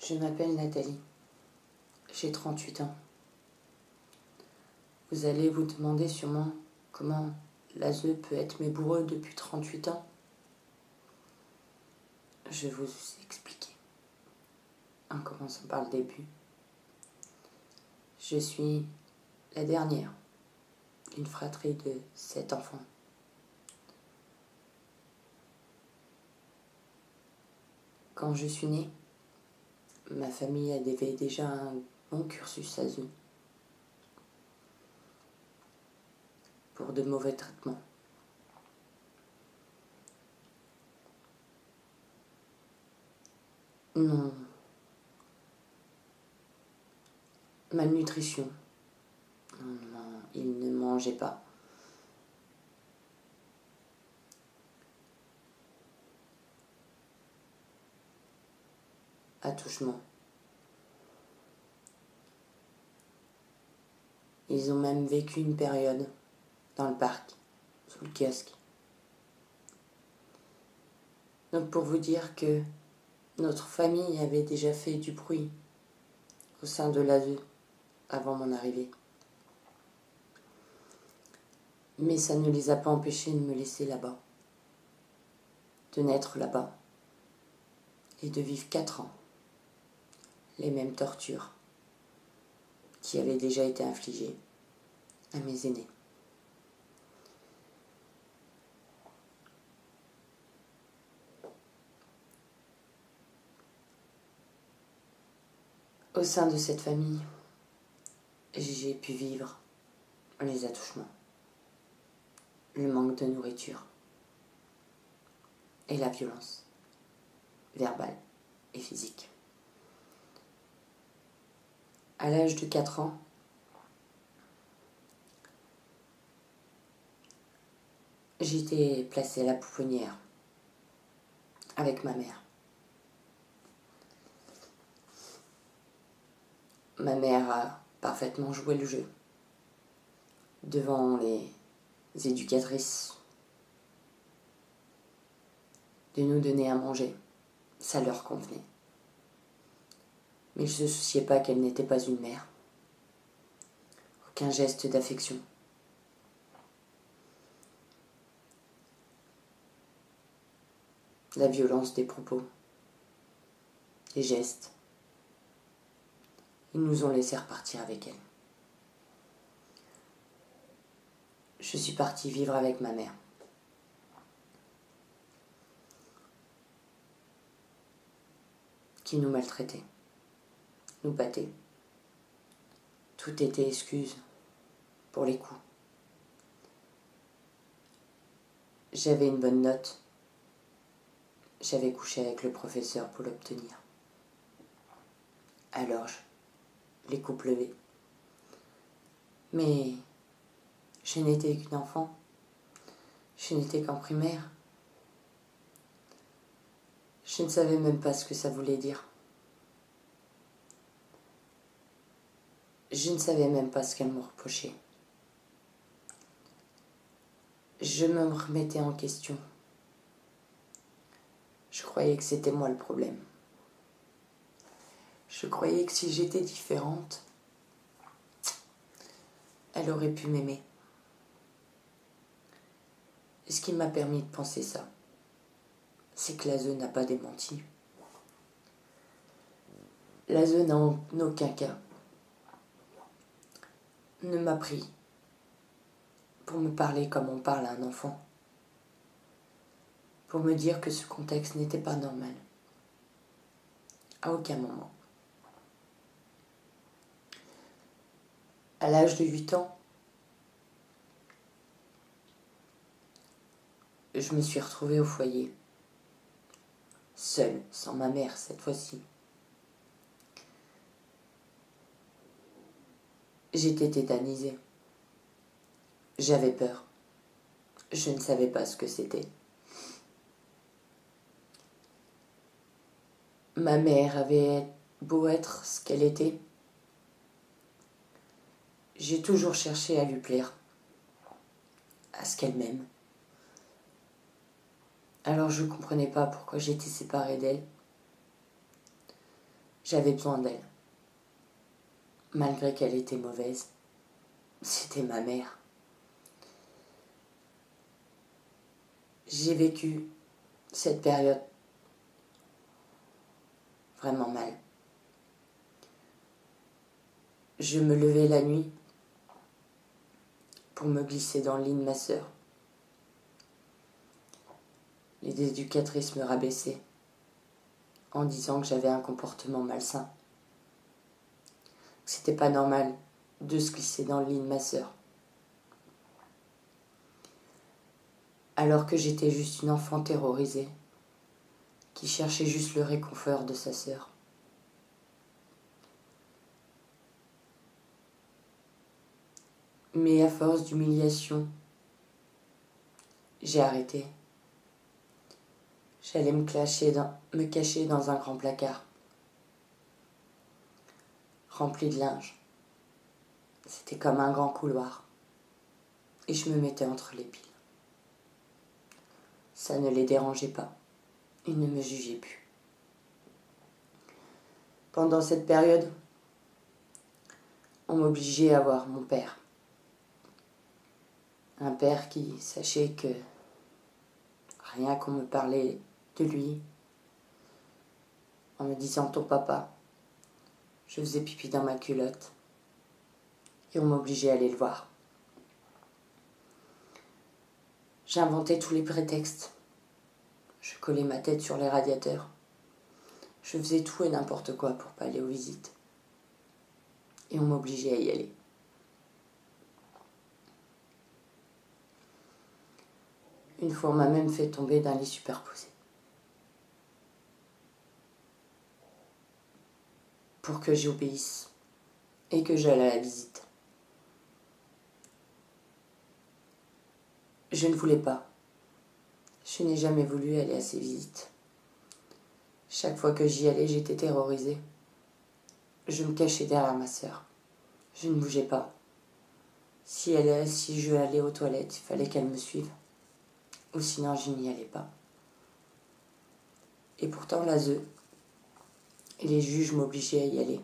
Je m'appelle Nathalie. J'ai 38 ans. Vous allez vous demander sûrement comment l'ASE peut être mes bourreaux depuis 38 ans. Je vais vous expliquer. En commençant par le début. Je suis la dernière d'une fratrie de 7 enfants. Quand je suis née, ma famille avait déjà un long cursus ASE pour de mauvais traitements. Non. Malnutrition. Non, ils ne mangeaient pas. Attouchement. Ils ont même vécu une période dans le parc, sous le kiosque. Donc pour vous dire que notre famille avait déjà fait du bruit au sein de l'ASE avant mon arrivée. Mais ça ne les a pas empêchés de me laisser là-bas, de naître là-bas et de vivre 4 ans les mêmes tortures qui avaient déjà été infligées à mes aînés. Au sein de cette famille, j'ai pu vivre les attouchements, le manque de nourriture et la violence verbale et physique. À l'âge de 4 ans, j'étais placée à la pouponnière avec ma mère. Ma mère a parfaitement joué le jeu devant les éducatrices de nous donner à manger. Ça leur convenait. Mais je ne se souciais pas qu'elle n'était pas une mère. Aucun geste d'affection. La violence des propos, les gestes. Ils nous ont laissé repartir avec elle. Je suis partie vivre avec ma mère. Qui nous maltraitait, nous battait. Tout était excuse pour les coups. J'avais une bonne note. J'avais couché avec le professeur pour l'obtenir. Alors, les coups pleuvaient. Mais je n'étais qu'une enfant. Je n'étais qu'en primaire. Je ne savais même pas ce que ça voulait dire. Je ne savais même pas ce qu'elle me reprochait. Je me remettais en question. Je croyais que c'était moi le problème. Je croyais que si j'étais différente, elle aurait pu m'aimer. Et ce qui m'a permis de penser ça, c'est que l'ASE n'a pas démenti. L'ASE n'a en aucun cas ne m'a pris pour me parler comme on parle à un enfant, pour me dire que ce contexte n'était pas normal. À aucun moment. À l'âge de 8 ans, je me suis retrouvée au foyer, seule, sans ma mère cette fois-ci. J'étais tétanisée. J'avais peur. Je ne savais pas ce que c'était. Ma mère avait beau être ce qu'elle était. J'ai toujours cherché à lui plaire, à ce qu'elle m'aime. Alors je ne comprenais pas pourquoi j'étais séparée d'elle. J'avais besoin d'elle. Malgré qu'elle était mauvaise, c'était ma mère. J'ai vécu cette période vraiment mal. Je me levais la nuit pour me glisser dans le lit de ma sœur. Les éducatrices me rabaissaient en disant que j'avais un comportement malsain. C'était pas normal de se glisser dans le lit de ma sœur. Alors que j'étais juste une enfant terrorisée qui cherchait juste le réconfort de sa sœur. Mais à force d'humiliation, j'ai arrêté. J'allais me cacher dans un grand placard, rempli de linge. C'était comme un grand couloir. Et je me mettais entre les piles. Ça ne les dérangeait pas. Ils ne me jugeaient plus. Pendant cette période, on m'obligeait à voir mon père. Un père qui sachait que rien qu'on me parlait de lui, en me disant ton papa, je faisais pipi dans ma culotte et on m'obligeait à aller le voir. J'inventais tous les prétextes. Je collais ma tête sur les radiateurs. Je faisais tout et n'importe quoi pour pas aller aux visites. Et on m'obligeait à y aller. Une fois, on m'a même fait tomber d'un lit superposé. Pour que j'obéisse et que j'aille à la visite. Je ne voulais pas. Je n'ai jamais voulu aller à ces visites. Chaque fois que j'y allais, j'étais terrorisée. Je me cachais derrière ma sœur. Je ne bougeais pas. Si je allais aux toilettes, il fallait qu'elle me suive. Ou sinon, je n'y allais pas. Et pourtant, l'ASE et les juges m'obligeaient à y aller.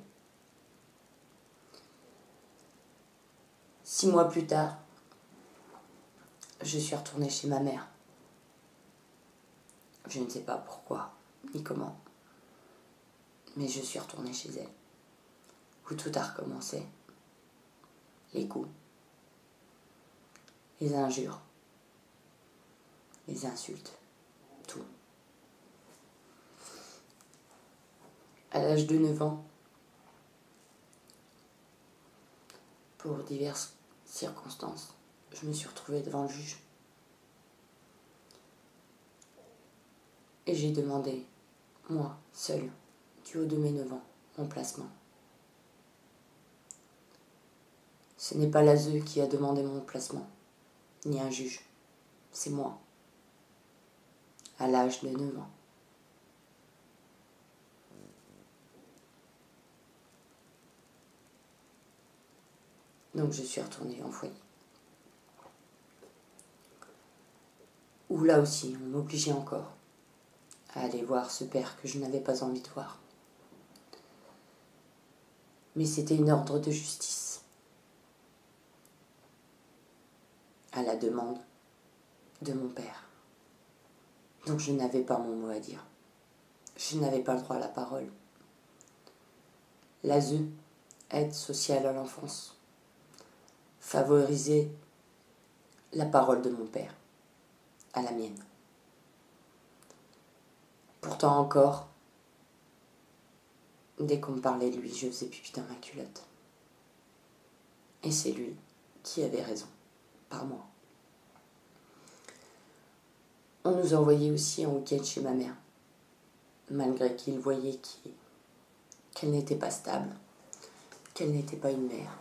6 mois plus tard, je suis retournée chez ma mère. Je ne sais pas pourquoi, ni comment. Mais je suis retournée chez elle. Où tout a recommencé. Les coups. Les injures. Les insultes. Tout. À l'âge de 9 ans, pour diverses circonstances, je me suis retrouvée devant le juge. Et j'ai demandé, moi, seule, du haut de mes 9 ans, mon placement. Ce n'est pas l'ASE qui a demandé mon placement, ni un juge. C'est moi, à l'âge de 9 ans. Donc je suis retournée en foyer. Où là aussi, on m'obligeait encore à aller voir ce père que je n'avais pas envie de voir. Mais c'était une ordre de justice. À la demande de mon père. Donc je n'avais pas mon mot à dire. Je n'avais pas le droit à la parole. L'ASE, aide sociale à l'enfance, favorisait la parole de mon père à la mienne. Pourtant encore, dès qu'on me parlait de lui, je faisais pipi dans ma culotte. Et c'est lui qui avait raison, pas moi. On nous envoyait aussi en week-end chez ma mère, malgré qu'il voyait qu'elle n'était pas stable, qu'elle n'était pas une mère,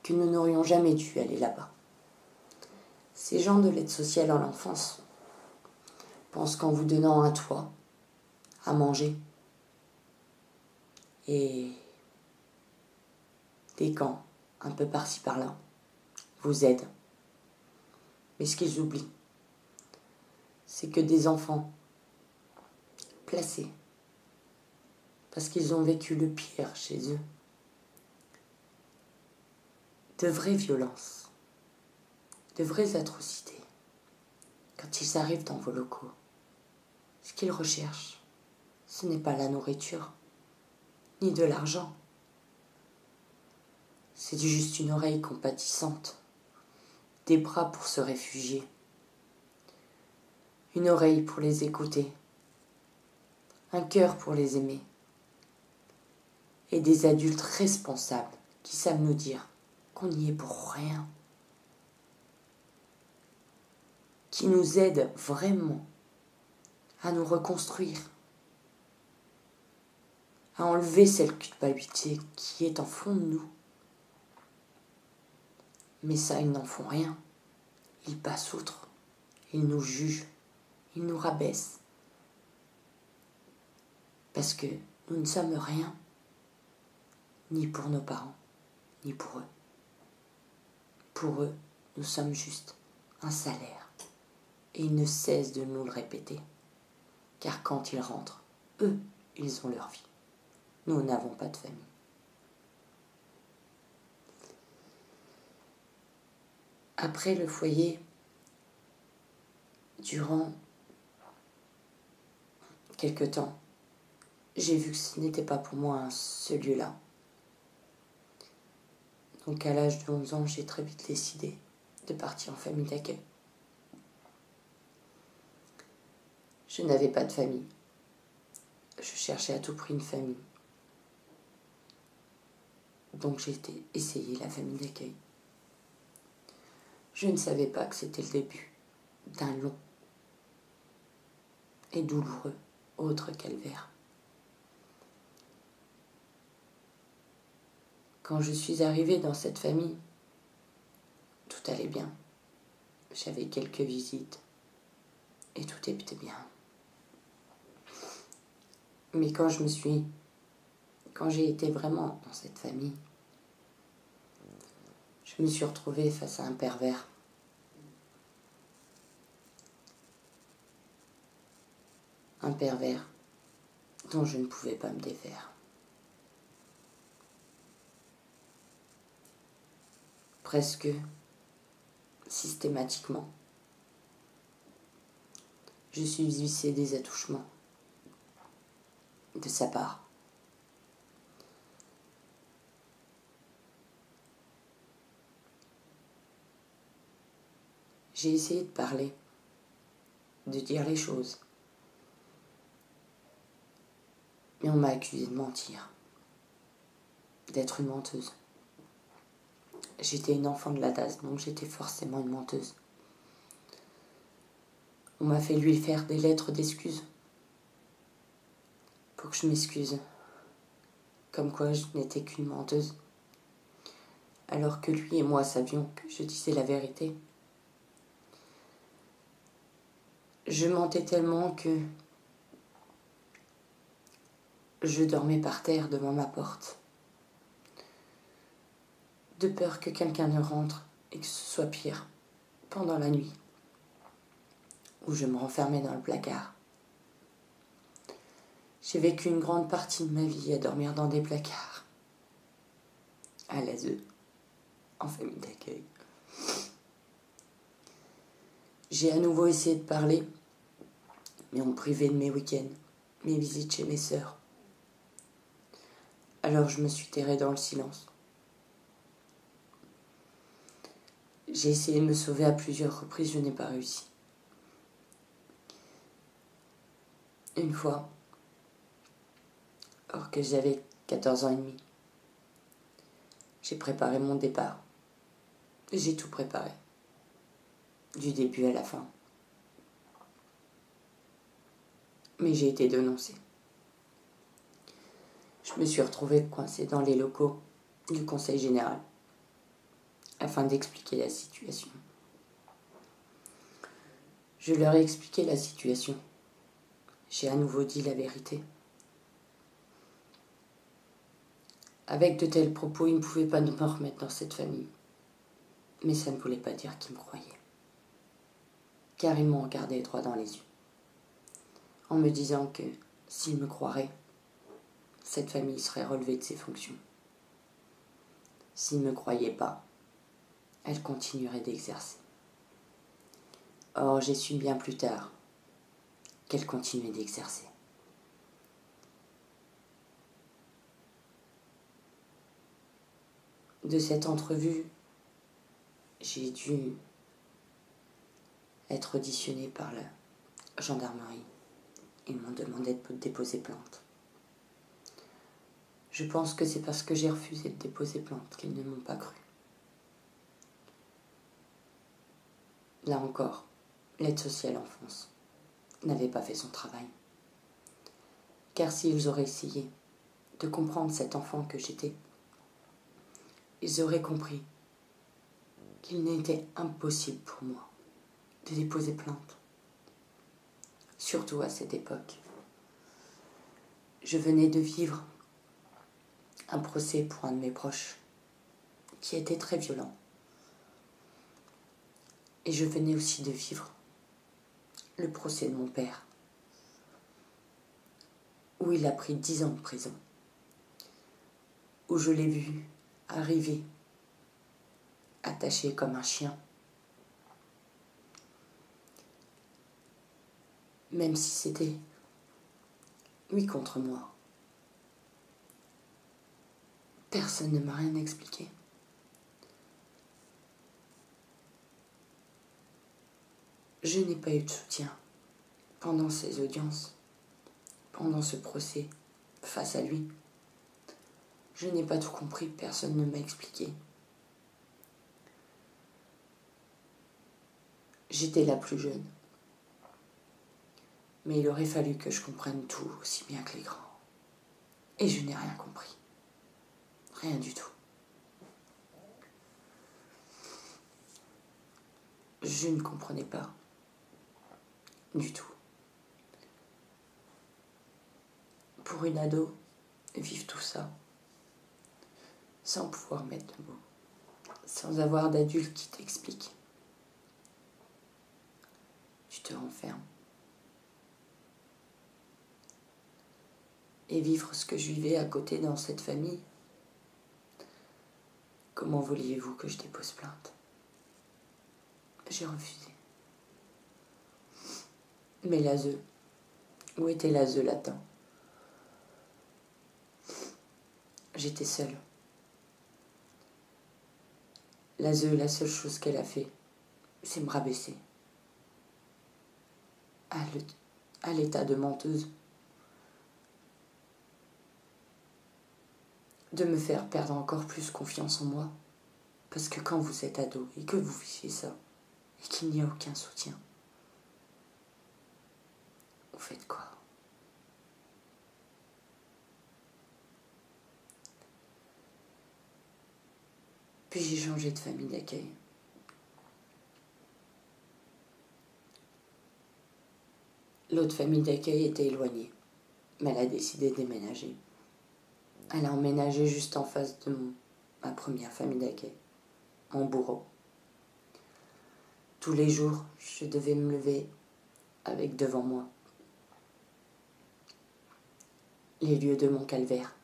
que nous n'aurions jamais dû aller là-bas. Ces gens de l'aide sociale à l'enfance pensent qu'en vous donnant un toit, à manger, et des camps, un peu par-ci par-là, vous aident. Mais ce qu'ils oublient, c'est que des enfants placés parce qu'ils ont vécu le pire chez eux. De vraies violences, de vraies atrocités. Quand ils arrivent dans vos locaux, ce qu'ils recherchent, ce n'est pas la nourriture, ni de l'argent. C'est juste une oreille compatissante, des bras pour se réfugier, une oreille pour les écouter, un cœur pour les aimer, et des adultes responsables qui savent nous dire qu'on n'y est pour rien, qui nous aident vraiment à nous reconstruire, à enlever cette culpabilité qui est en fond de nous. Mais ça, ils n'en font rien. Ils passent outre, ils nous jugent, ils nous rabaissent. Parce que nous ne sommes rien, ni pour nos parents, ni pour eux. Pour eux, nous sommes juste un salaire. Et ils ne cessent de nous le répéter. Car quand ils rentrent, eux, ils ont leur vie. Nous n'avons pas de famille. Après le foyer, durant quelque temps, j'ai vu que ce n'était pas pour moi ce lieu-là. Donc à l'âge de 11 ans, j'ai très vite décidé de partir en famille d'accueil. Je n'avais pas de famille. Je cherchais à tout prix une famille. Donc j'ai essayé la famille d'accueil. Je ne savais pas que c'était le début d'un long et douloureux autre calvaire. Quand je suis arrivée dans cette famille, tout allait bien. J'avais quelques visites et tout était bien. Mais quand j'ai été vraiment dans cette famille, je me suis retrouvée face à un pervers. Un pervers dont je ne pouvais pas me défaire. Presque systématiquement, je subissais des attouchements de sa part. J'ai essayé de parler, de dire les choses. Mais on m'a accusée de mentir, d'être une menteuse. J'étais une enfant de la DAS, donc j'étais forcément une menteuse. On m'a fait lui faire des lettres d'excuses pour que je m'excuse. Comme quoi je n'étais qu'une menteuse. Alors que lui et moi savions que je disais la vérité. Je mentais tellement que je dormais par terre devant ma porte. De peur que quelqu'un ne rentre et que ce soit pire pendant la nuit. Où je me renfermais dans le placard. J'ai vécu une grande partie de ma vie à dormir dans des placards. À l'ASE, en famille d'accueil. J'ai à nouveau essayé de parler, mais on me privait de mes week-ends, mes visites chez mes sœurs. Alors je me suis terrée dans le silence. J'ai essayé de me sauver à plusieurs reprises, je n'ai pas réussi. Une fois, alors que j'avais 14 ans et demi, j'ai préparé mon départ. J'ai tout préparé, du début à la fin. Mais j'ai été dénoncée. Je me suis retrouvée coincée dans les locaux du Conseil général afin d'expliquer la situation. Je leur ai expliqué la situation. J'ai à nouveau dit la vérité. Avec de tels propos, ils ne pouvaient pas me remettre dans cette famille. Mais ça ne voulait pas dire qu'ils me croyaient. Car ils m'ont regardé droit dans les yeux, en me disant que s'ils me croiraient, cette famille serait relevée de ses fonctions. S'il ne me croyait pas, elle continuerait d'exercer. Or, j'ai su bien plus tard qu'elle continuait d'exercer. De cette entrevue, j'ai dû être auditionnée par la gendarmerie. Ils m'ont demandé de déposer plainte. Je pense que c'est parce que j'ai refusé de déposer plainte qu'ils ne m'ont pas cru. Là encore, l'aide sociale en France n'avait pas fait son travail. Car s'ils auraient essayé de comprendre cet enfant que j'étais, ils auraient compris qu'il n'était impossible pour moi de déposer plainte. Surtout à cette époque. Je venais de vivre un procès pour un de mes proches qui était très violent. Et je venais aussi de vivre le procès de mon père, où il a pris 10 ans de prison, où je l'ai vu arriver, attaché comme un chien. Même si c'était lui contre moi. Personne ne m'a rien expliqué. Je n'ai pas eu de soutien pendant ces audiences, pendant ce procès, face à lui. Je n'ai pas tout compris, personne ne m'a expliqué. J'étais la plus jeune. Mais il aurait fallu que je comprenne tout aussi bien que les grands. Et je n'ai rien compris. Rien du tout. Je ne comprenais pas du tout. Pour une ado, vivre tout ça, sans pouvoir mettre le mot, sans avoir d'adulte qui t'explique. Tu te renfermes. Et vivre ce que je vivais à côté dans cette famille, comment vouliez-vous que je dépose plainte? J'ai refusé. Mais l'ASE, où était l'ASE latin? J'étais seule. L'ASE, la seule chose qu'elle a fait, c'est me rabaisser. À l'état de menteuse. De me faire perdre encore plus confiance en moi. Parce que quand vous êtes ado et que vous vivez ça, et qu'il n'y a aucun soutien, vous faites quoi? Puis j'ai changé de famille d'accueil. L'autre famille d'accueil était éloignée, mais elle a décidé de déménager. Elle a emménagé juste en face de ma première famille d'accueil, mon bourreau. Tous les jours, je devais me lever avec devant moi les lieux de mon calvaire.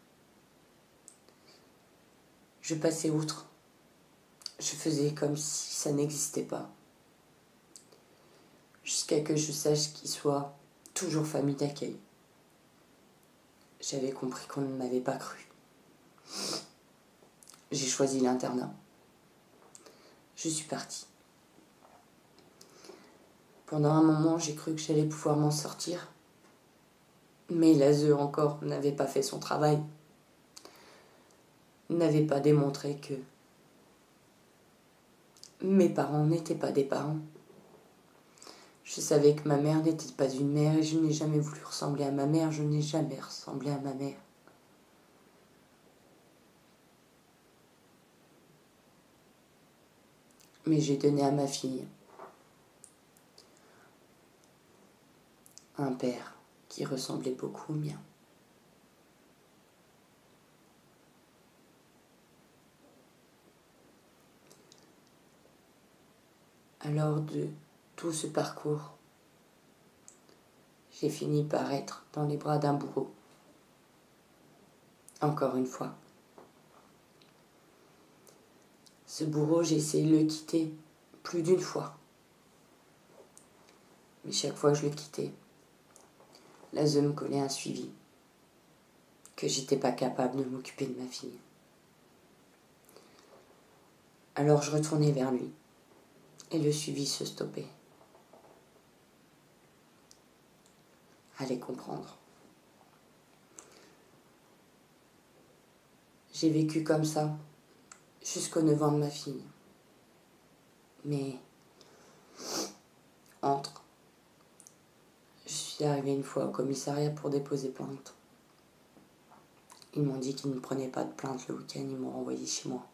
Je passais outre. Je faisais comme si ça n'existait pas. Jusqu'à que je sache qu'il soit toujours famille d'accueil. J'avais compris qu'on ne m'avait pas cru. J'ai choisi l'internat. Je suis partie. Pendant un moment, j'ai cru que j'allais pouvoir m'en sortir. Mais l'ASE encore n'avait pas fait son travail. N'avait pas démontré que mes parents n'étaient pas des parents. Je savais que ma mère n'était pas une mère et je n'ai jamais voulu ressembler à ma mère. Je n'ai jamais ressemblé à ma mère. Mais j'ai donné à ma fille un père qui ressemblait beaucoup au mien. Alors de tout ce parcours, j'ai fini par être dans les bras d'un bourreau. encore une fois. Ce bourreau, j'ai essayé de le quitter plus d'une fois. Mais chaque fois que je le quittais, l'ASE me collait un suivi, que j'étais pas capable de m'occuper de ma fille. Alors je retournais vers lui, et le suivi se stoppait. Allez comprendre. J'ai vécu comme ça, jusqu'aux 9 ans de ma fille. Mais, je suis arrivée une fois au commissariat pour déposer plainte. Ils m'ont dit qu'ils ne prenaient pas de plainte le week-end, ils m'ont renvoyé chez moi.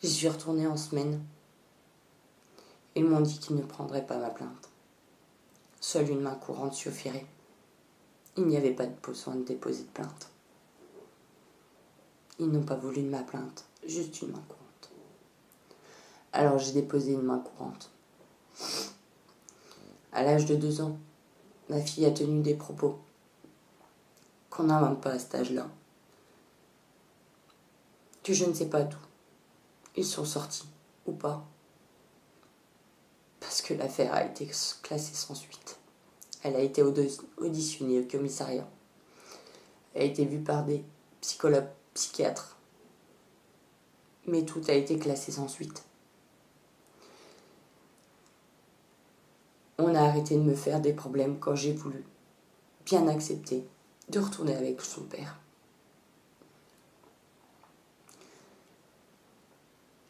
J'y suis retournée en semaine. Ils m'ont dit qu'ils ne prendraient pas ma plainte. Seule une main courante suffirait. Il n'y avait pas de besoin de déposer de plainte. Ils n'ont pas voulu de ma plainte, juste une main courante. Alors j'ai déposé une main courante. À l'âge de 2 ans, ma fille a tenu des propos qu'on n'invente pas à cet âge-là. Que je ne sais pas d'où ils sont sortis, ou pas. Parce que l'affaire a été classée sans suite. Elle a été auditionnée au commissariat. Elle a été vue par des psychologues, psychiatres. Mais tout a été classé sans suite. On a arrêté de me faire des problèmes quand j'ai voulu bien accepter de retourner avec son père.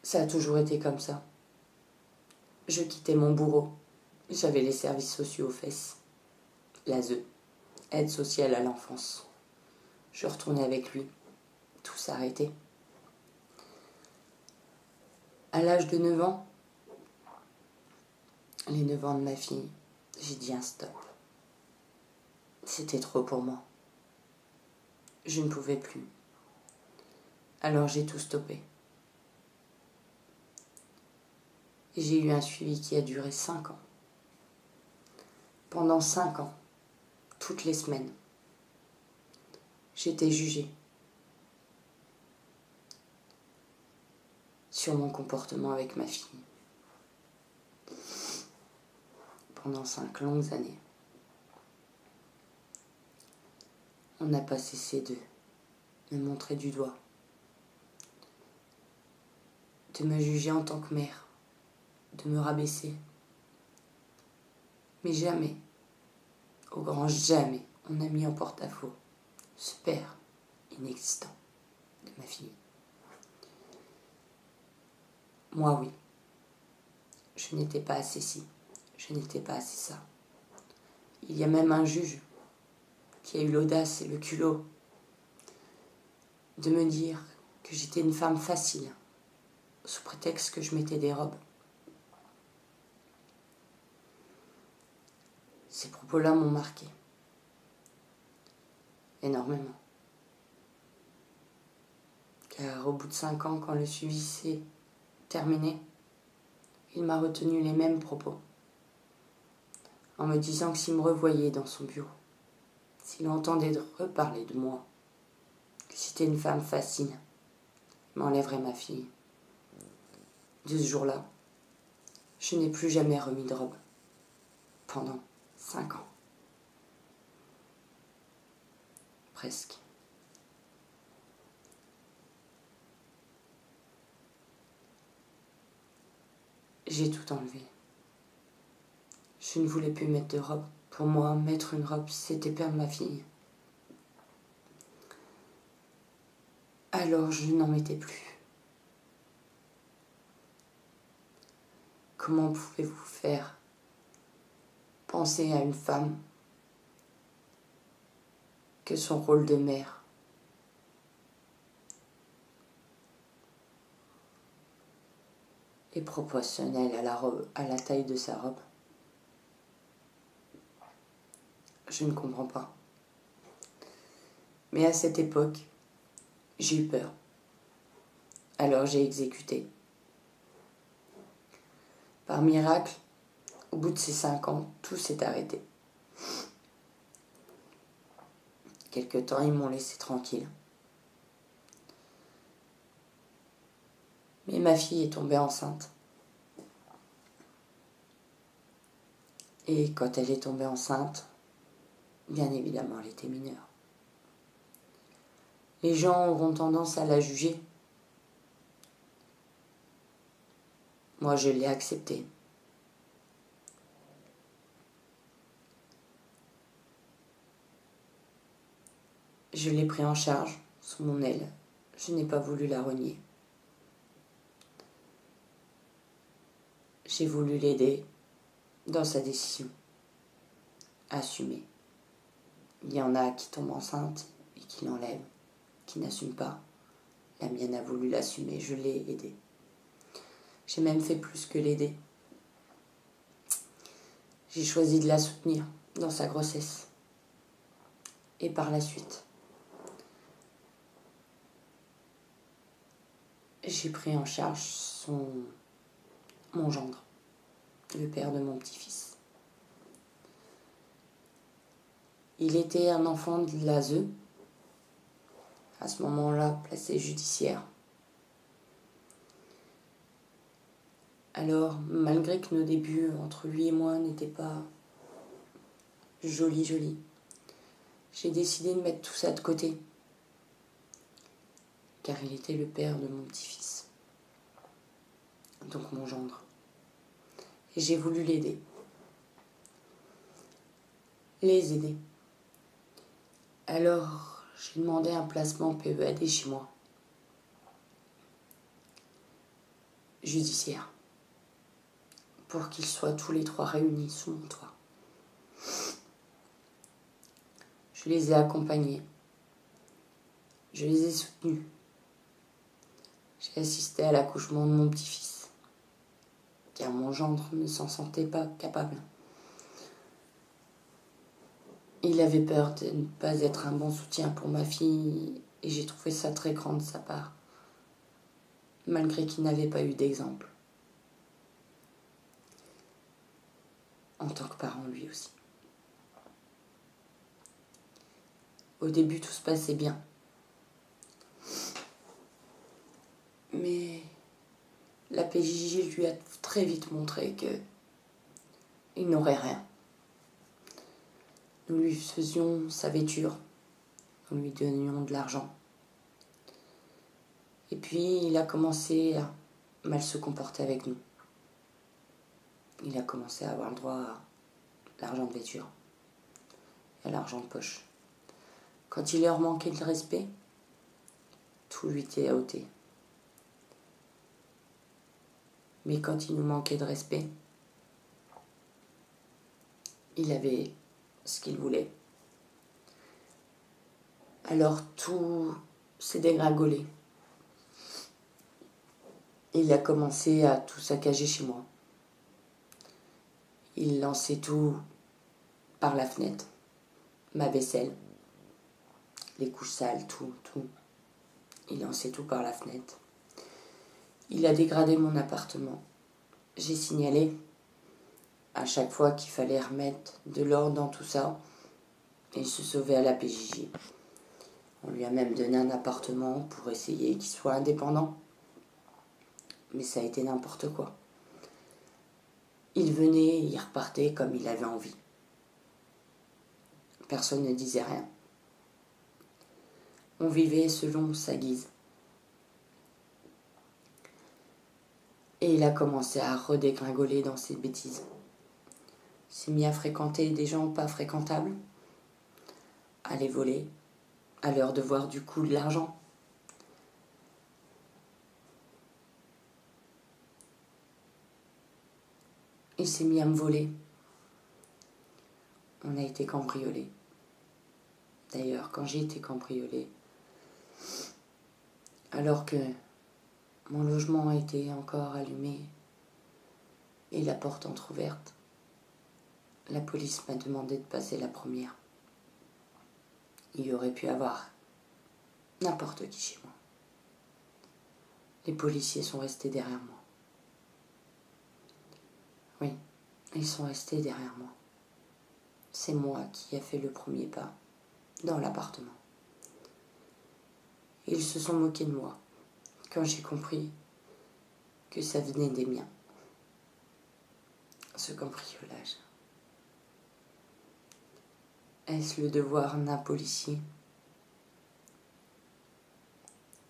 Ça a toujours été comme ça. Je quittais mon bourreau. J'avais les services sociaux aux fesses. L'ASE, aide sociale à l'enfance. Je retournais avec lui. Tout s'arrêtait. À l'âge de 9 ans, les 9 ans de ma fille, j'ai dit un stop. C'était trop pour moi. Je ne pouvais plus. Alors j'ai tout stoppé. Et j'ai eu un suivi qui a duré 5 ans. Pendant 5 ans, toutes les semaines, j'étais jugée sur mon comportement avec ma fille. Pendant 5 longues années, on n'a pas cessé de me montrer du doigt, de me juger en tant que mère, de me rabaisser. Mais jamais, au grand jamais, on n'a mis en porte-à-faux ce père inexistant de ma fille. Moi, oui, je n'étais pas assez ci, je n'étais pas assez ça. Il y a même un juge qui a eu l'audace et le culot de me dire que j'étais une femme facile, sous prétexte que je mettais des robes. Ces propos-là m'ont marqué énormément. Car au bout de 5 ans, quand le suivi s'est terminé, il m'a retenu les mêmes propos, en me disant que s'il me revoyait dans son bureau, s'il entendait reparler de moi, que c'était une femme facile, il m'enlèverait ma fille. De ce jour-là, je n'ai plus jamais remis de robe pendant 5 ans. Presque. J'ai tout enlevé. Je ne voulais plus mettre de robe. Pour moi, mettre une robe, c'était perdre ma fille. Alors je n'en mettais plus. Comment pouvez-vous faire penser à une femme que son rôle de mère est proportionnel à la robe, à la taille de sa robe? Je ne comprends pas. Mais à cette époque, j'ai eu peur. Alors j'ai exécuté. Par miracle, au bout de ces 5 ans, tout s'est arrêté. quelque temps, ils m'ont laissé tranquille. Mais ma fille est tombée enceinte. Et quand elle est tombée enceinte, bien évidemment, elle était mineure. Les gens auront tendance à la juger. Moi, je l'ai accepté. Je l'ai pris en charge, sous mon aile. Je n'ai pas voulu la renier. J'ai voulu l'aider dans sa décision. Assumer. Il y en a qui tombent enceintes et qui l'enlèvent, qui n'assument pas. La mienne a voulu l'assumer, je l'ai aidée. J'ai même fait plus que l'aider. J'ai choisi de la soutenir dans sa grossesse. Et par la suite, j'ai pris en charge mon gendre, le père de mon petit-fils. Il était un enfant de l'ASE, à ce moment-là placé judiciaire. Alors, malgré que nos débuts entre lui et moi n'étaient pas jolis, j'ai décidé de mettre tout ça de côté, car il était le père de mon petit-fils, donc mon gendre. Et j'ai voulu l'aider. Les aider. Alors, j'ai demandé un placement PEAD chez moi. Judiciaire. Pour qu'ils soient tous les trois réunis sous mon toit. Je les ai accompagnés. Je les ai soutenus. J'ai assisté à l'accouchement de mon petit-fils, car mon gendre ne s'en sentait pas capable. Il avait peur de ne pas être un bon soutien pour ma fille, et j'ai trouvé ça très grand de sa part, malgré qu'il n'avait pas eu d'exemple. En tant que parent, lui aussi. Au début, tout se passait bien. Mais la PJJ lui a très vite montré qu'il n'aurait rien. Nous lui faisions sa vêture, nous lui donnions de l'argent. Et puis, il a commencé à mal se comporter avec nous. Il a commencé à avoir le droit à l'argent de vêture et à l'argent de poche. Quand il leur manquait de respect, tout lui était ôté. Mais quand il nous manquait de respect, il avait ce qu'il voulait. Alors tout s'est dégringolé. Il a commencé à tout saccager chez moi. Il lançait tout par la fenêtre. Ma vaisselle, les couches sales, tout. Il lançait tout par la fenêtre. Il a dégradé mon appartement. J'ai signalé à chaque fois qu'il fallait remettre de l'ordre dans tout ça. Et il se sauvait à la PJJ. On lui a même donné un appartement pour essayer qu'il soit indépendant. Mais ça a été n'importe quoi. Il venait et il repartait comme il avait envie. Personne ne disait rien. On vivait selon sa guise. Et il a commencé à redégringoler dans ses bêtises. Il s'est mis à fréquenter des gens pas fréquentables, à les voler, à leur devoir du coup de l'argent. Il s'est mis à me voler. On a été cambriolés. D'ailleurs, quand j'ai été cambriolée, alors que mon logement était encore allumé et la porte entr'ouverte, la police m'a demandé de passer la première. Il y aurait pu avoir n'importe qui chez moi. Les policiers sont restés derrière moi. Oui, ils sont restés derrière moi. C'est moi qui ai fait le premier pas. dans l'appartement. Ils se sont moqués de moi quand j'ai compris que ça venait des miens. Ce cambriolage. Est-ce le devoir d'un policier?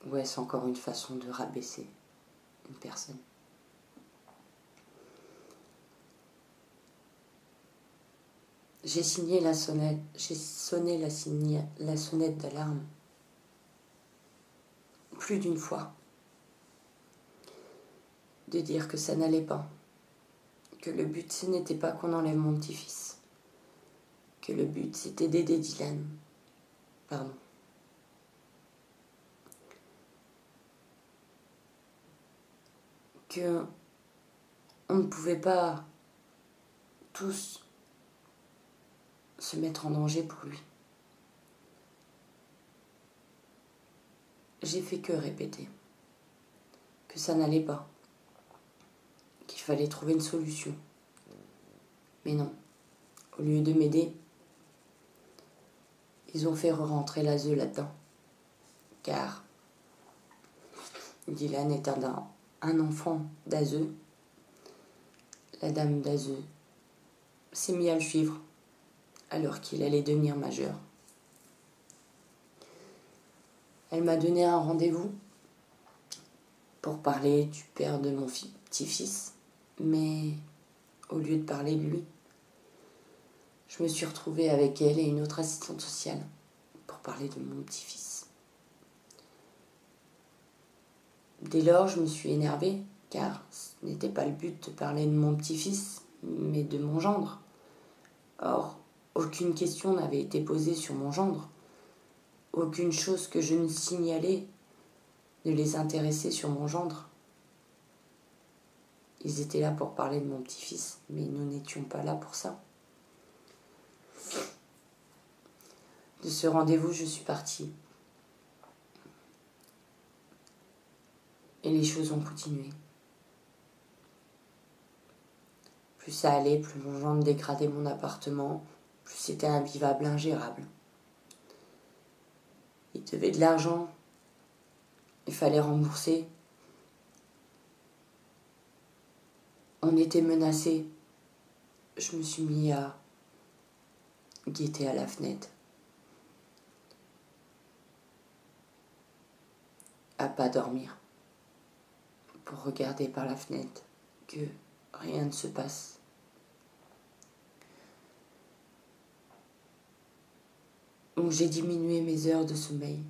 Ou est-ce encore une façon de rabaisser une personne? J'ai sonné la sonnette d'alarme plus d'une fois, de dire que ça n'allait pas, que le but ce n'était pas qu'on enlève mon petit-fils, que le but c'était d'aider Dylan. Pardon. Que on ne pouvait pas tous se mettre en danger pour lui. J'ai fait que répéter que ça n'allait pas, qu'il fallait trouver une solution. Mais non, au lieu de m'aider, ils ont fait rentrer l'ASE là-dedans. Car Dylan est un enfant d'ASE. La dame d'ASE s'est mise à le suivre alors qu'il allait devenir majeur. Elle m'a donné un rendez-vous pour parler du père de mon petit-fils, mais au lieu de parler de lui, je me suis retrouvée avec elle et une autre assistante sociale pour parler de mon petit-fils. Dès lors, je me suis énervée, car ce n'était pas le but de parler de mon petit-fils, mais de mon gendre. Or, aucune question n'avait été posée sur mon gendre. Aucune chose que je ne signalais ne les intéressait sur mon gendre. Ils étaient là pour parler de mon petit-fils, mais nous n'étions pas là pour ça. De ce rendez-vous, je suis partie. Et les choses ont continué. Plus ça allait, plus mon gendre dégradait mon appartement, plus c'était invivable, ingérable. Il devait de l'argent, il fallait rembourser. On était menacés. Je me suis mis à guetter à la fenêtre, à pas dormir, pour regarder par la fenêtre que rien ne se passe. Donc j'ai diminué mes heures de sommeil.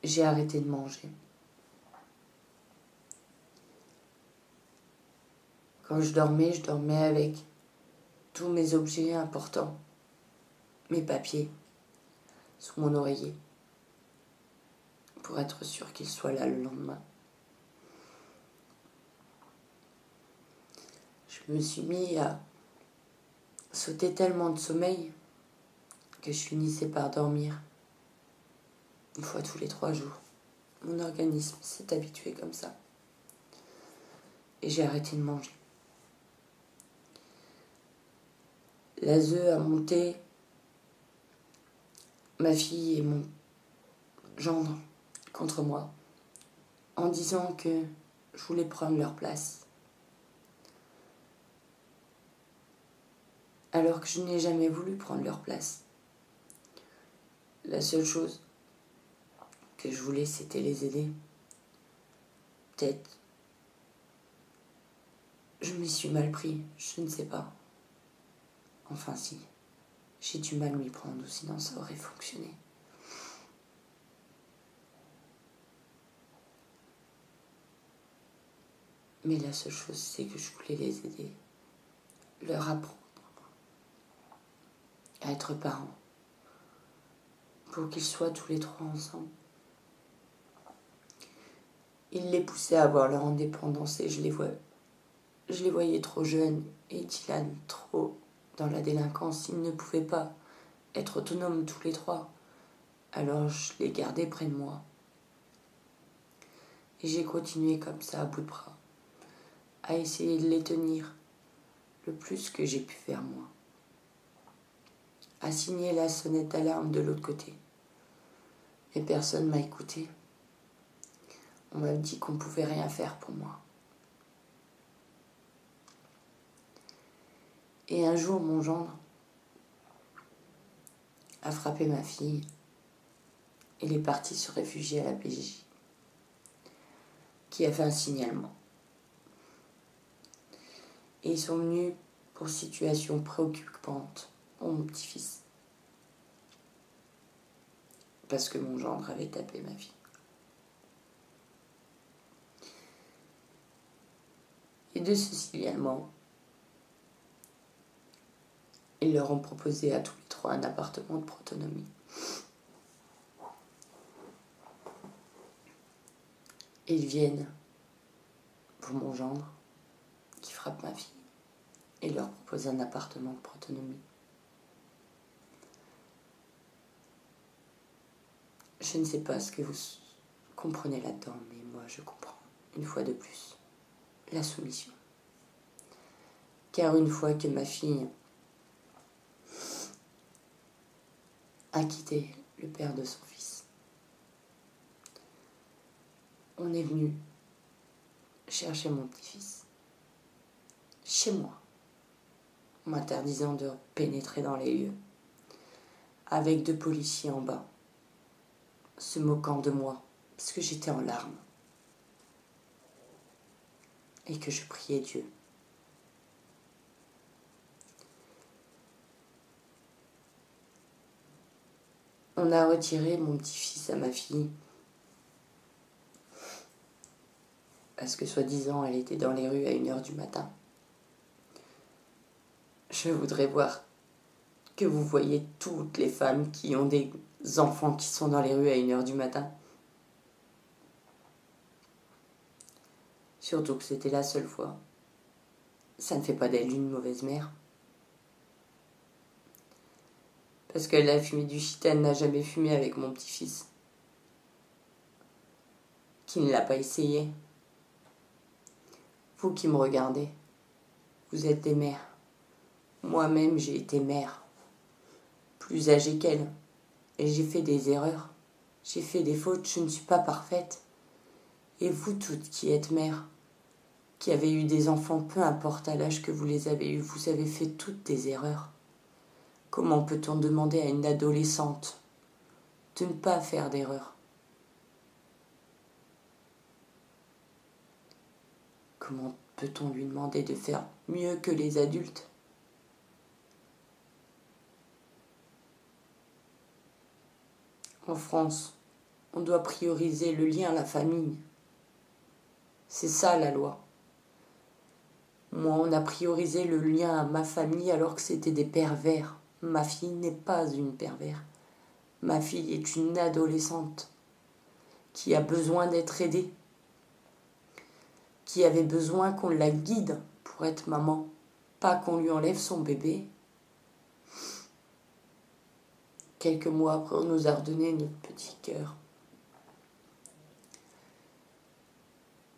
J'ai arrêté de manger. Quand je dormais avec tous mes objets importants, mes papiers, sous mon oreiller, pour être sûr qu'ils soient là le lendemain. Je me suis mis à sauter tellement de sommeil que je finissais par dormir une fois tous les 3 jours. Mon organisme s'est habitué comme ça. Et j'ai arrêté de manger. L'ASE a monté ma fille et mon gendre contre moi en disant que je voulais prendre leur place. Alors que je n'ai jamais voulu prendre leur place. La seule chose que je voulais, c'était les aider. Peut-être je m'y suis mal pris, je ne sais pas. Enfin si, j'ai du mal à m'y prendre, sinon ça aurait fonctionné. Mais la seule chose, c'est que je voulais les aider, leur apprendre à être parents, pour qu'ils soient tous les 3 ensemble. Il les poussait à avoir leur indépendance et je les voyais trop jeunes et Dylan trop dans la délinquance. Ils ne pouvaient pas être autonomes tous les 3. Alors je les gardais près de moi. Et j'ai continué comme ça à bout de bras, à essayer de les tenir le plus que j'ai pu faire moi. à signer la sonnette d'alarme de l'autre côté. Mais personne ne m'a écouté. On m'a dit qu'on ne pouvait rien faire pour moi. Et un jour, mon gendre a frappé ma fille et il est parti se réfugier à la PJ, qui a fait un signalement. Et ils sont venus pour situation préoccupante pour mon petit-fils. Parce que mon gendre avait tapé ma fille. Et de ce signalement, ils leur ont proposé à tous les trois un appartement de protonomie. Et ils viennent pour mon gendre qui frappe ma fille et leur propose un appartement de protonomie. Je ne sais pas ce que vous comprenez là-dedans, mais moi je comprends, une fois de plus, la soumission. Car une fois que ma fille a quitté le père de son fils, on est venu chercher mon petit-fils chez moi, m'interdisant de pénétrer dans les lieux, avec 2 policiers en bas, se moquant de moi, parce que j'étais en larmes, et que je priais Dieu. On a retiré mon petit-fils à ma fille, parce que soi-disant elle était dans les rues à 1h du matin. Je voudrais voir que vous voyez toutes les femmes qui ont des enfants qui sont dans les rues à 1h du matin. Surtout que c'était la seule fois. Ça ne fait pas d'elle une mauvaise mère. Parce qu'elle a fumé du shit, elle n'a jamais fumé avec mon petit-fils. Qui ne l'a pas essayé. Vous qui me regardez, vous êtes des mères. Moi-même, j'ai été mère. Plus âgée qu'elle. Et j'ai fait des erreurs. J'ai fait des fautes, je ne suis pas parfaite. Et vous toutes qui êtes mères, qui avez eu des enfants, peu importe à l'âge que vous les avez eus, vous avez fait toutes des erreurs. Comment peut-on demander à une adolescente de ne pas faire d'erreur? Comment peut-on lui demander de faire mieux que les adultes? En France, on doit prioriser le lien à la famille. C'est ça la loi. Moi, on a priorisé le lien à ma famille alors que c'était des pervers. Ma fille n'est pas une pervers. Ma fille est une adolescente qui a besoin d'être aidée, qui avait besoin qu'on la guide pour être maman, pas qu'on lui enlève son bébé. Quelques mois après, on nous a redonné notre petit cœur.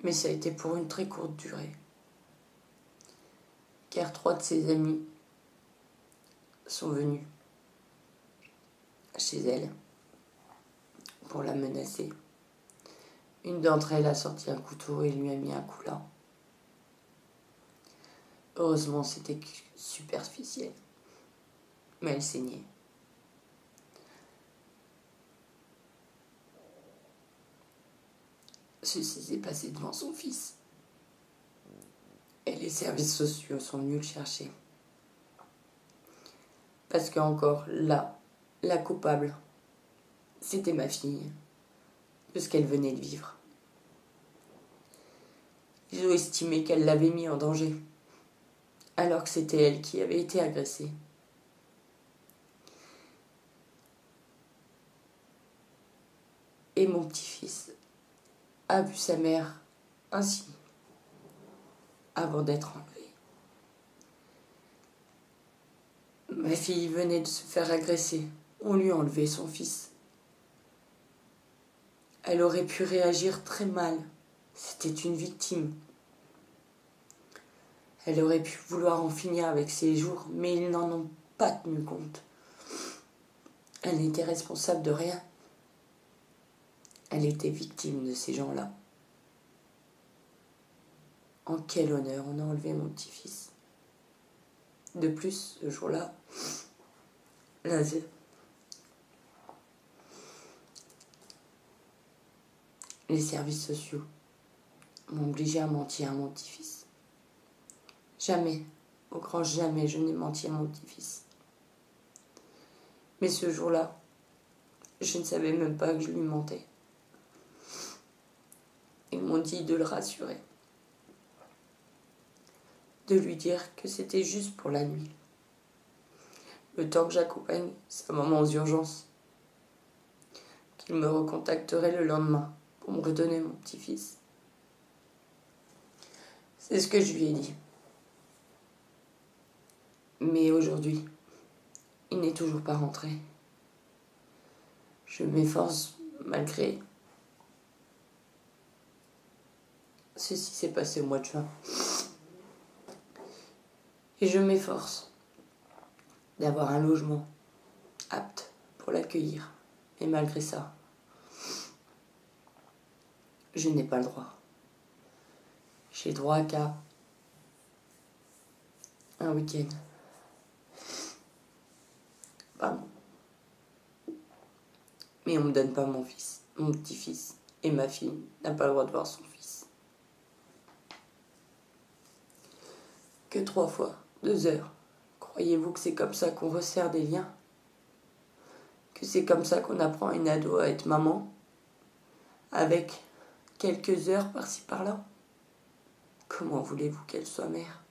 Mais ça a été pour une très courte durée. Car 3 de ses amis sont venus chez elle pour la menacer. Une d'entre elles a sorti un couteau et lui a mis un coup là. Heureusement, c'était superficiel. Mais elle saignait. Ceci s'est passé devant son fils. Et les services sociaux sont venus le chercher. Parce qu'encore là, la coupable, c'était ma fille, de ce qu'elle venait de vivre. Ils ont estimé qu'elle l'avait mis en danger, alors que c'était elle qui avait été agressée. Et mon petit-fils a vu sa mère ainsi, avant d'être enlevée. Ma fille venait de se faire agresser. On lui a enlevé son fils. Elle aurait pu réagir très mal. C'était une victime. Elle aurait pu vouloir en finir avec ses jours, mais ils n'en ont pas tenu compte. Elle n'était responsable de rien. Elle était victime de ces gens-là. En quel honneur on a enlevé mon petit-fils. De plus, ce jour-là, les services sociaux m'ont obligé à mentir à mon petit-fils. Jamais, au grand jamais, je n'ai menti à mon petit-fils. Mais ce jour-là, je ne savais même pas que je lui mentais. Ils m'ont dit de le rassurer, de lui dire que c'était juste pour la nuit, le temps que j'accompagne sa maman aux urgences, qu'il me recontacterait le lendemain pour me redonner mon petit-fils. C'est ce que je lui ai dit. Mais aujourd'hui, il n'est toujours pas rentré. Je m'efforce malgré. Ceci s'est passé au mois de juin. Et je m'efforce d'avoir un logement apte pour l'accueillir. Et malgré ça, je n'ai pas le droit. J'ai droit qu'à un week-end. Pardon. Mais on ne me donne pas mon fils, mon petit-fils. Et ma fille n'a pas le droit de voir son fils. Que 3 fois, 2 heures. Croyez-vous que c'est comme ça qu'on resserre des liens? Que c'est comme ça qu'on apprend à une ado à être maman? Avec quelques heures par-ci par-là? Comment voulez-vous qu'elle soit mère?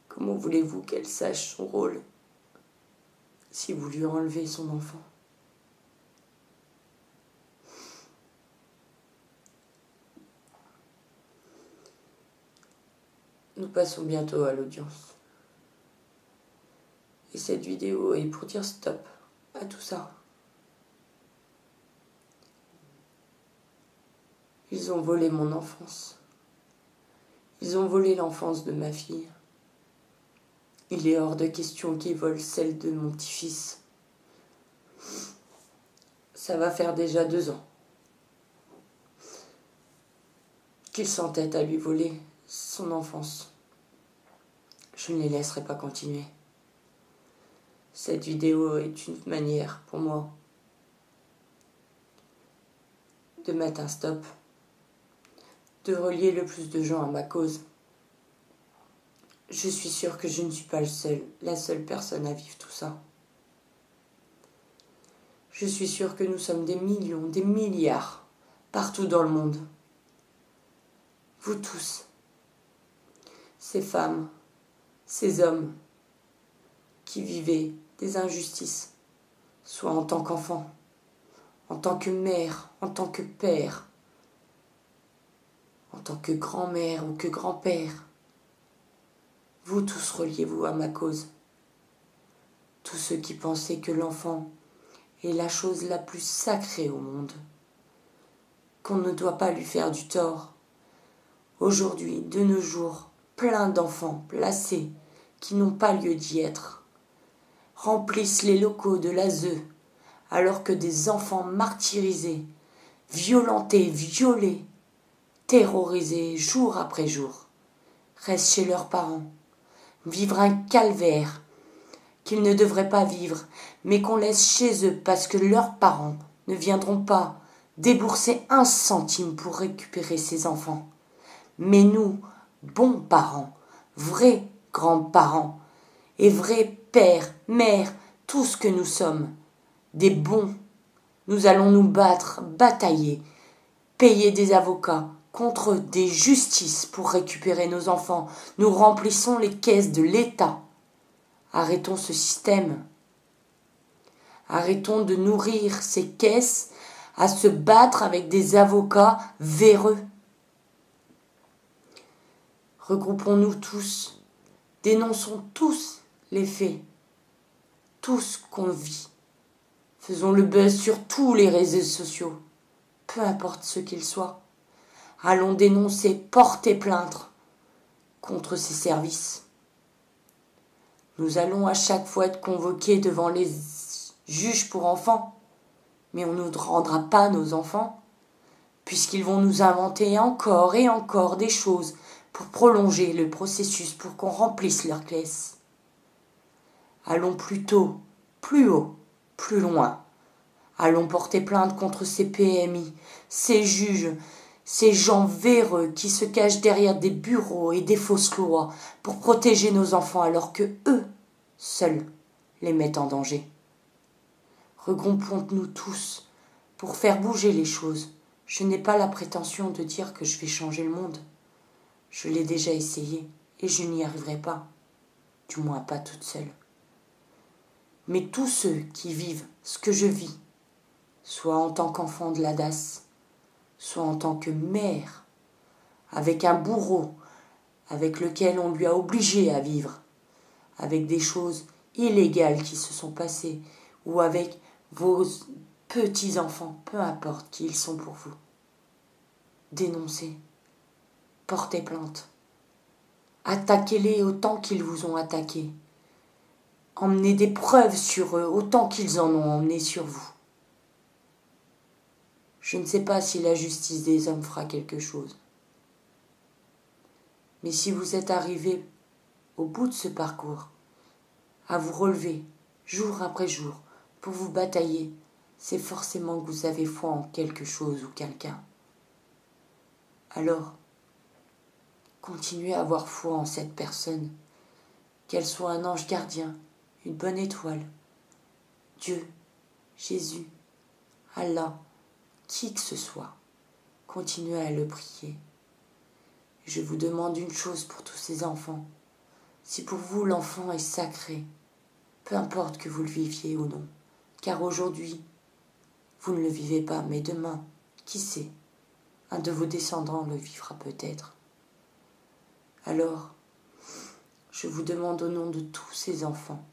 Comment voulez-vous qu'elle sache son rôle si vous lui enlevez son enfant? Nous passons bientôt à l'audience. Et cette vidéo est pour dire stop à tout ça. Ils ont volé mon enfance. Ils ont volé l'enfance de ma fille. Il est hors de question qu'ils volent celle de mon petit-fils. Ça va faire déjà 2 ans qu'ils s'entêtent à lui voler son enfance. Je ne les laisserai pas continuer. Cette vidéo est une manière pour moi de mettre un stop, de relier le plus de gens à ma cause. Je suis sûre que je ne suis pas la seule personne à vivre tout ça. Je suis sûre que nous sommes des millions, des milliards, partout dans le monde. Vous tous, ces femmes, ces hommes qui vivaient des injustices, soit en tant qu'enfant, en tant que mère, en tant que père, en tant que grand-mère ou que grand-père. Vous tous reliez-vous à ma cause. Tous ceux qui pensaient que l'enfant est la chose la plus sacrée au monde, qu'on ne doit pas lui faire du tort. Aujourd'hui, de nos jours, plein d'enfants placés qui n'ont pas lieu d'y être remplissent les locaux de l'ASE alors que des enfants martyrisés, violentés, violés, terrorisés jour après jour, restent chez leurs parents, vivre un calvaire qu'ils ne devraient pas vivre, mais qu'on laisse chez eux parce que leurs parents ne viendront pas débourser 1 centime pour récupérer ces enfants. Mais nous, bons parents, vrais grands-parents et vrais pères, mères, tout ce que nous sommes, des bons, nous allons nous battre, batailler, payer des avocats contre des justices pour récupérer nos enfants. Nous remplissons les caisses de l'État. Arrêtons ce système. Arrêtons de nourrir ces caisses à se battre avec des avocats véreux. Regroupons-nous tous, dénonçons tous les faits, tout ce qu'on vit. Faisons le buzz sur tous les réseaux sociaux, peu importe ce qu'ils soient. Allons dénoncer, porter plainte contre ces services. Nous allons à chaque fois être convoqués devant les juges pour enfants, mais on ne rendra pas nos enfants, puisqu'ils vont nous inventer encore et encore des choses pour prolonger le processus, pour qu'on remplisse leur caisse. Allons plus tôt, plus haut, plus loin. Allons porter plainte contre ces PMI, ces juges, ces gens véreux qui se cachent derrière des bureaux et des fausses lois pour protéger nos enfants alors que eux, seuls, les mettent en danger. Regroupons-nous tous pour faire bouger les choses. Je n'ai pas la prétention de dire que je vais changer le monde. Je l'ai déjà essayé et je n'y arriverai pas, du moins pas toute seule. Mais tous ceux qui vivent ce que je vis, soit en tant qu'enfant de la DAS, soit en tant que mère, avec un bourreau avec lequel on lui a obligé à vivre, avec des choses illégales qui se sont passées, ou avec vos petits-enfants, peu importe qui ils sont pour vous. Dénoncez, portez plainte, attaquez-les autant qu'ils vous ont attaqué, emmenez des preuves sur eux autant qu'ils en ont emmené sur vous. Je ne sais pas si la justice des hommes fera quelque chose. Mais si vous êtes arrivé au bout de ce parcours, à vous relever jour après jour pour vous batailler, c'est forcément que vous avez foi en quelque chose ou quelqu'un. Alors, continuez à avoir foi en cette personne, qu'elle soit un ange gardien, une bonne étoile, Dieu, Jésus, Allah, qui que ce soit. Continuez à le prier. Je vous demande une chose pour tous ces enfants. Si pour vous l'enfant est sacré, peu importe que vous le viviez ou non, car aujourd'hui, vous ne le vivez pas, mais demain, qui sait, un de vos descendants le vivra peut-être. Alors, je vous demande au nom de tous ces enfants,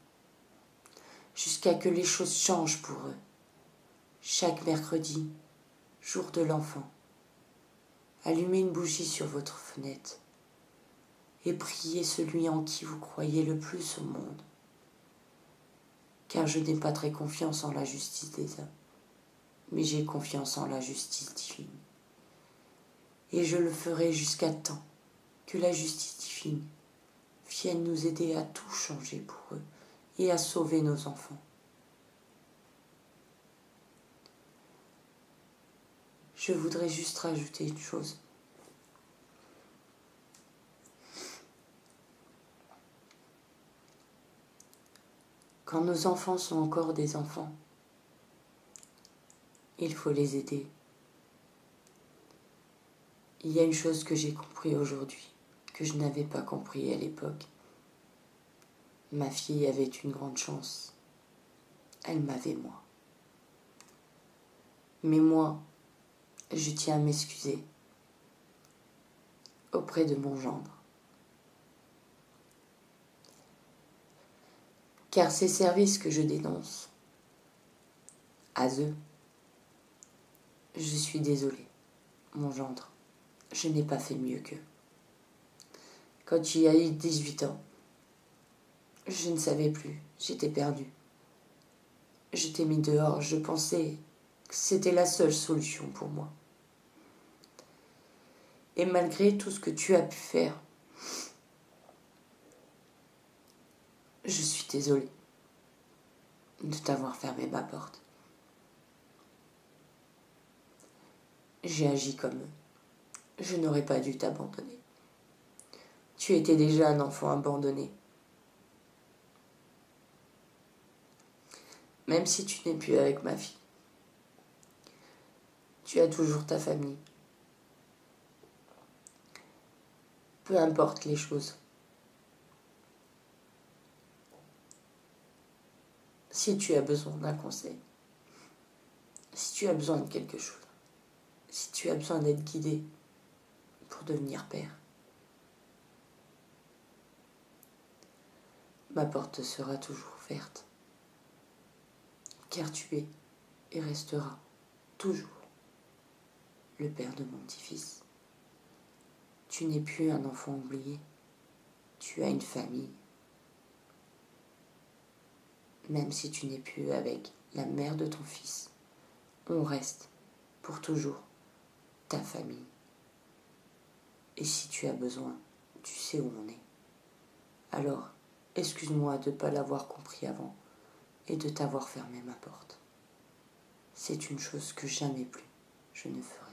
jusqu'à que les choses changent pour eux, chaque mercredi, jour de l'enfant, allumez une bougie sur votre fenêtre et priez celui en qui vous croyez le plus au monde. Car je n'ai pas très confiance en la justice des hommes, mais j'ai confiance en la justice divine. Et je le ferai jusqu'à temps que la justice divine vienne nous aider à tout changer pour eux et à sauver nos enfants. Je voudrais juste rajouter une chose. Quand nos enfants sont encore des enfants, il faut les aider. Il y a une chose que j'ai compris aujourd'hui, que je n'avais pas compris à l'époque. Ma fille avait une grande chance. Elle m'avait moi. Mais moi, je tiens à m'excuser auprès de mon gendre. Car ces services que je dénonce, à eux, je suis désolée, mon gendre, je n'ai pas fait mieux qu'eux. Quand il a eu 18 ans, je ne savais plus, j'étais perdue. Je t'ai mis dehors, je pensais que c'était la seule solution pour moi. Et malgré tout ce que tu as pu faire, je suis désolée de t'avoir fermé ma porte. J'ai agi comme eux. Je n'aurais pas dû t'abandonner. Tu étais déjà un enfant abandonné. Même si tu n'es plus avec ma fille, tu as toujours ta famille. Peu importe les choses. Si tu as besoin d'un conseil, si tu as besoin de quelque chose, si tu as besoin d'être guidé pour devenir père, ma porte sera toujours ouverte. Car tu es et resteras toujours le père de mon petit-fils. Tu n'es plus un enfant oublié. Tu as une famille. même si tu n'es plus avec la mère de ton fils, on reste pour toujours ta famille. Et si tu as besoin, tu sais où on est. Alors, excuse-moi de ne pas l'avoir compris avant et de t'avoir fermé ma porte. C'est une chose que jamais plus je ne ferai.